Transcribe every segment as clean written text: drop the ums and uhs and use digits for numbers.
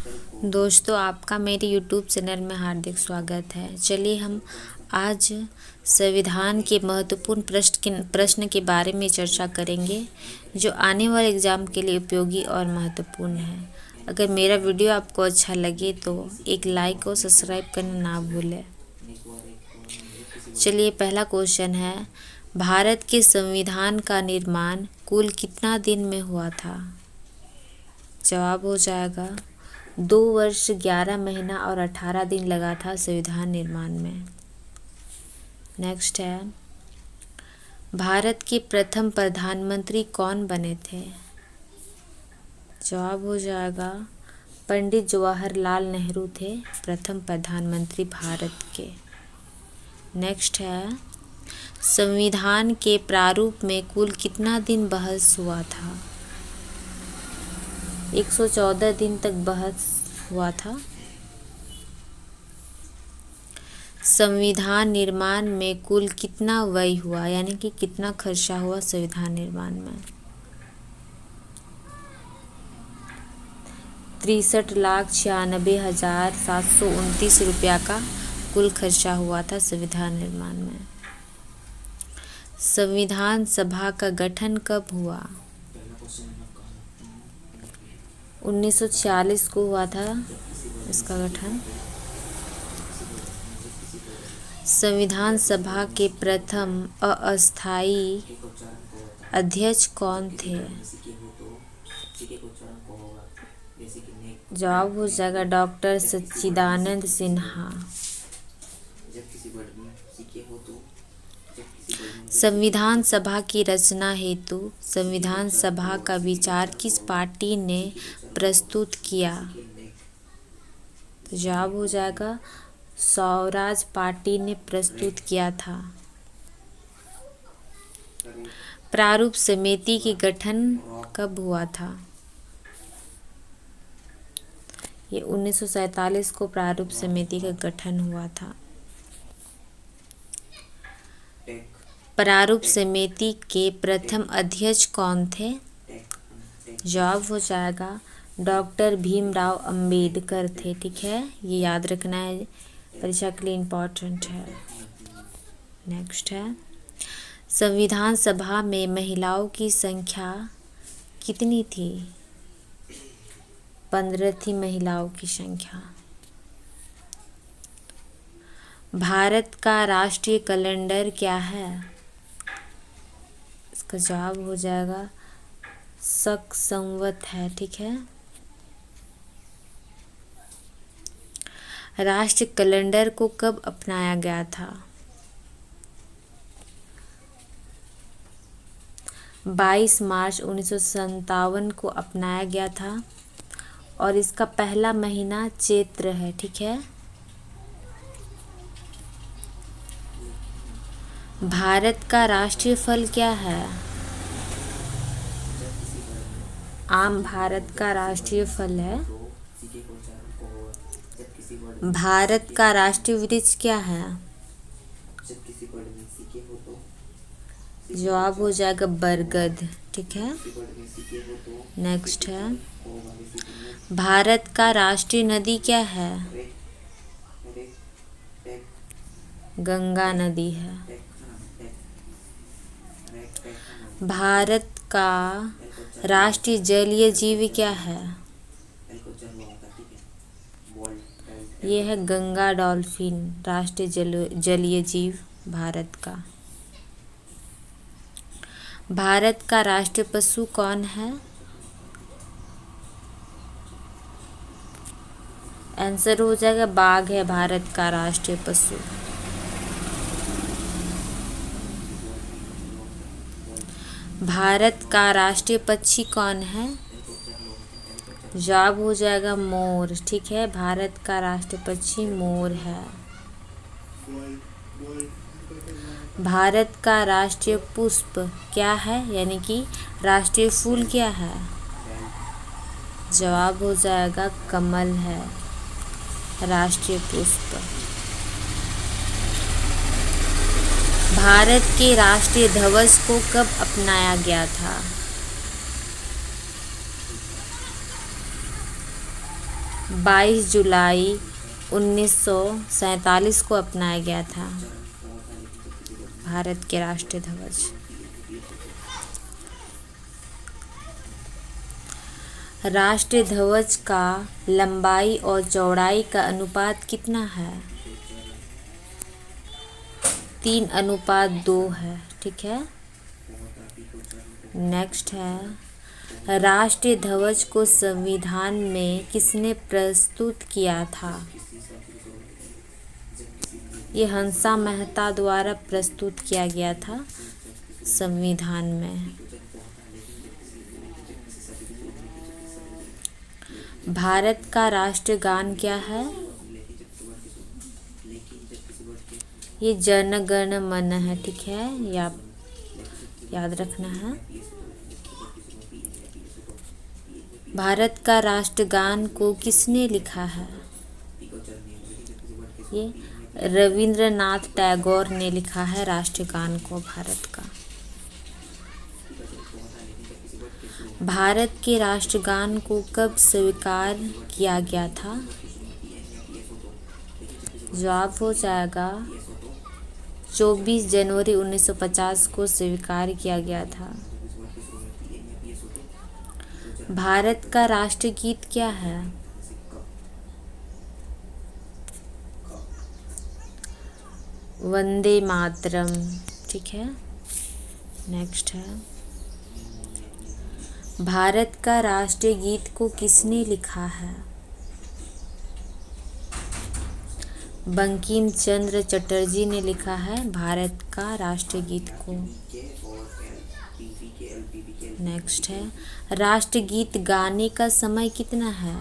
दोस्तों, आपका मेरे YouTube चैनल में हार्दिक स्वागत है। चलिए हम आज संविधान के महत्वपूर्ण प्रश्न के बारे में चर्चा करेंगे जो आने वाले एग्ज़ाम के लिए उपयोगी और महत्वपूर्ण है। अगर मेरा वीडियो आपको अच्छा लगे तो एक लाइक और सब्सक्राइब करना ना भूलें। चलिए पहला क्वेश्चन है, भारत के संविधान का निर्माण कुल कितना दिन में हुआ था? जवाब हो जाएगा 2 वर्ष 11 महीना और 18 दिन लगा था संविधान निर्माण में। नेक्स्ट है, भारत के प्रथम प्रधानमंत्री कौन बने थे? जवाब हो जाएगा पंडित जवाहरलाल नेहरू थे प्रथम प्रधानमंत्री भारत के। नेक्स्ट है, संविधान के प्रारूप में कुल कितना दिन बहस हुआ था? 114 दिन तक बहस हुआ था। संविधान निर्माण में कुल कितना व्यय हुआ, यानी कि कितना खर्चा हुआ संविधान निर्माण में? 63,96,729 रुपया का कुल खर्चा हुआ था संविधान निर्माण में। संविधान सभा का गठन कब हुआ? 1946 को हुआ था इसका गठन। संविधान सभा के प्रथम अस्थायी अध्यक्ष कौन थे? जवाब हो जाएगा डॉक्टर सच्चिदानंद सिन्हा। संविधान सभा की रचना हेतु संविधान सभा का विचार किस पार्टी ने प्रस्तुत किया? तो जवाब हो जाएगा स्वराज पार्टी ने प्रस्तुत किया था। प्रारूप समिति के गठन कब हुआ था? ये 1947 को प्रारूप समिति का गठन हुआ था। प्रारूप समिति के प्रथम अध्यक्ष कौन थे? जवाब हो जाएगा डॉक्टर भीमराव अंबेडकर थे। ठीक है, ये याद रखना है, परीक्षा के लिए इम्पोर्टेंट है। नेक्स्ट है, संविधान सभा में महिलाओं की संख्या कितनी थी? 15 थी महिलाओं की संख्या। भारत का राष्ट्रीय कैलेंडर क्या है? इसका जवाब हो जाएगा शक संवत है। ठीक है, राष्ट्रीय कैलेंडर को कब अपनाया गया था? 22 मार्च 1957 को अपनाया गया था और इसका पहला महीना चैत्र है। ठीक है, भारत का राष्ट्रीय फल क्या है? आम भारत का राष्ट्रीय फल है। भारत का राष्ट्रीय वृक्ष क्या है? जवाब हो जाएगा बरगद। ठीक है, नेक्स्ट है, भारत का राष्ट्रीय नदी क्या है? गंगा नदी है। भारत का राष्ट्रीय जलीय जीव क्या है? ये है गंगा डॉल्फिन, राष्ट्रीय जलीय जीव भारत का। भारत का राष्ट्रीय पशु कौन है? आंसर हो जाएगा बाघ है भारत का राष्ट्रीय पशु। भारत का राष्ट्रीय पक्षी कौन है? जवाब हो जाएगा मोर। ठीक है, भारत का राष्ट्रीय पक्षी मोर है। भारत का राष्ट्रीय पुष्प क्या है, यानी कि राष्ट्रीय फूल क्या है? जवाब हो जाएगा कमल है राष्ट्रीय पुष्प। भारत के राष्ट्रीय ध्वज को कब अपनाया गया था? 22 जुलाई 1947 को अपनाया गया था भारत के राष्ट्रीय ध्वज। राष्ट्रीय ध्वज का लंबाई और चौड़ाई का अनुपात कितना है? 3:2 है। ठीक है। नेक्स्ट है, राष्ट्रीय ध्वज को संविधान में किसने प्रस्तुत किया था? ये हंसा मेहता द्वारा प्रस्तुत किया गया था संविधान में। भारत का राष्ट्रीय गान क्या है? ये जन गण मन है। ठीक है, याद रखना है। भारत का राष्ट्रगान को किसने लिखा है? ये रविंद्रनाथ टैगोर ने लिखा है राष्ट्रगान को भारत का। भारत के राष्ट्रगान को कब स्वीकार किया गया था? जवाब हो जाएगा 24 जनवरी 1950 को स्वीकार किया गया था। भारत का राष्ट्रगीत क्या है? वंदे मातरम। ठीक है। नेक्स्ट है, भारत का राष्ट्रीय गीत को किसने लिखा है? बंकिम चंद्र चटर्जी ने लिखा है भारत का राष्ट्रीय गीत को। नेक्स्ट है, राष्ट्रगीत गाने का समय कितना है?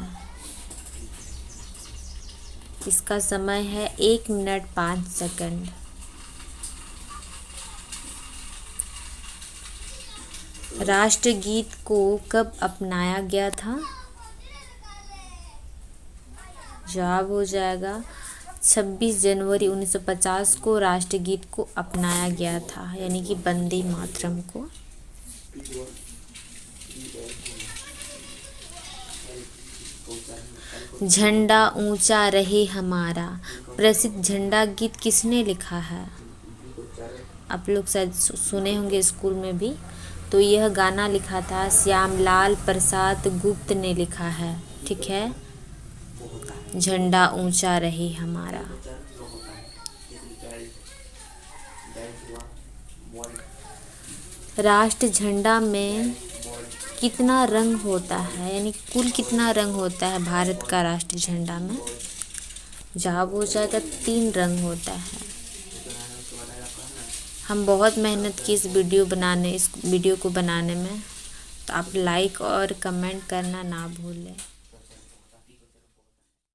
इसका समय है 1 मिनट 5 सेकंड। राष्ट्रगीत को कब अपनाया गया था? जवाब हो जाएगा 26 जनवरी 1950 को राष्ट्रगीत को अपनाया गया था, यानी कि वंदे मातरम को। झंडा ऊंचा रहे हमारा प्रसिद्ध झंडा गीत किसने लिखा है? आप लोग शायद सुने होंगे स्कूल में भी। तो यह गाना लिखा था श्यामलाल प्रसाद गुप्त ने लिखा है। ठीक है, झंडा ऊंचा रहे हमारा। राष्ट्र झंडा में कितना रंग होता है, यानी कुल कितना रंग होता है भारत का राष्ट्रीय झंडा में? जवाब हो जाएगा 3 रंग होता है। हम बहुत मेहनत की इस वीडियो को बनाने में, तो आप लाइक और कमेंट करना ना भूलें।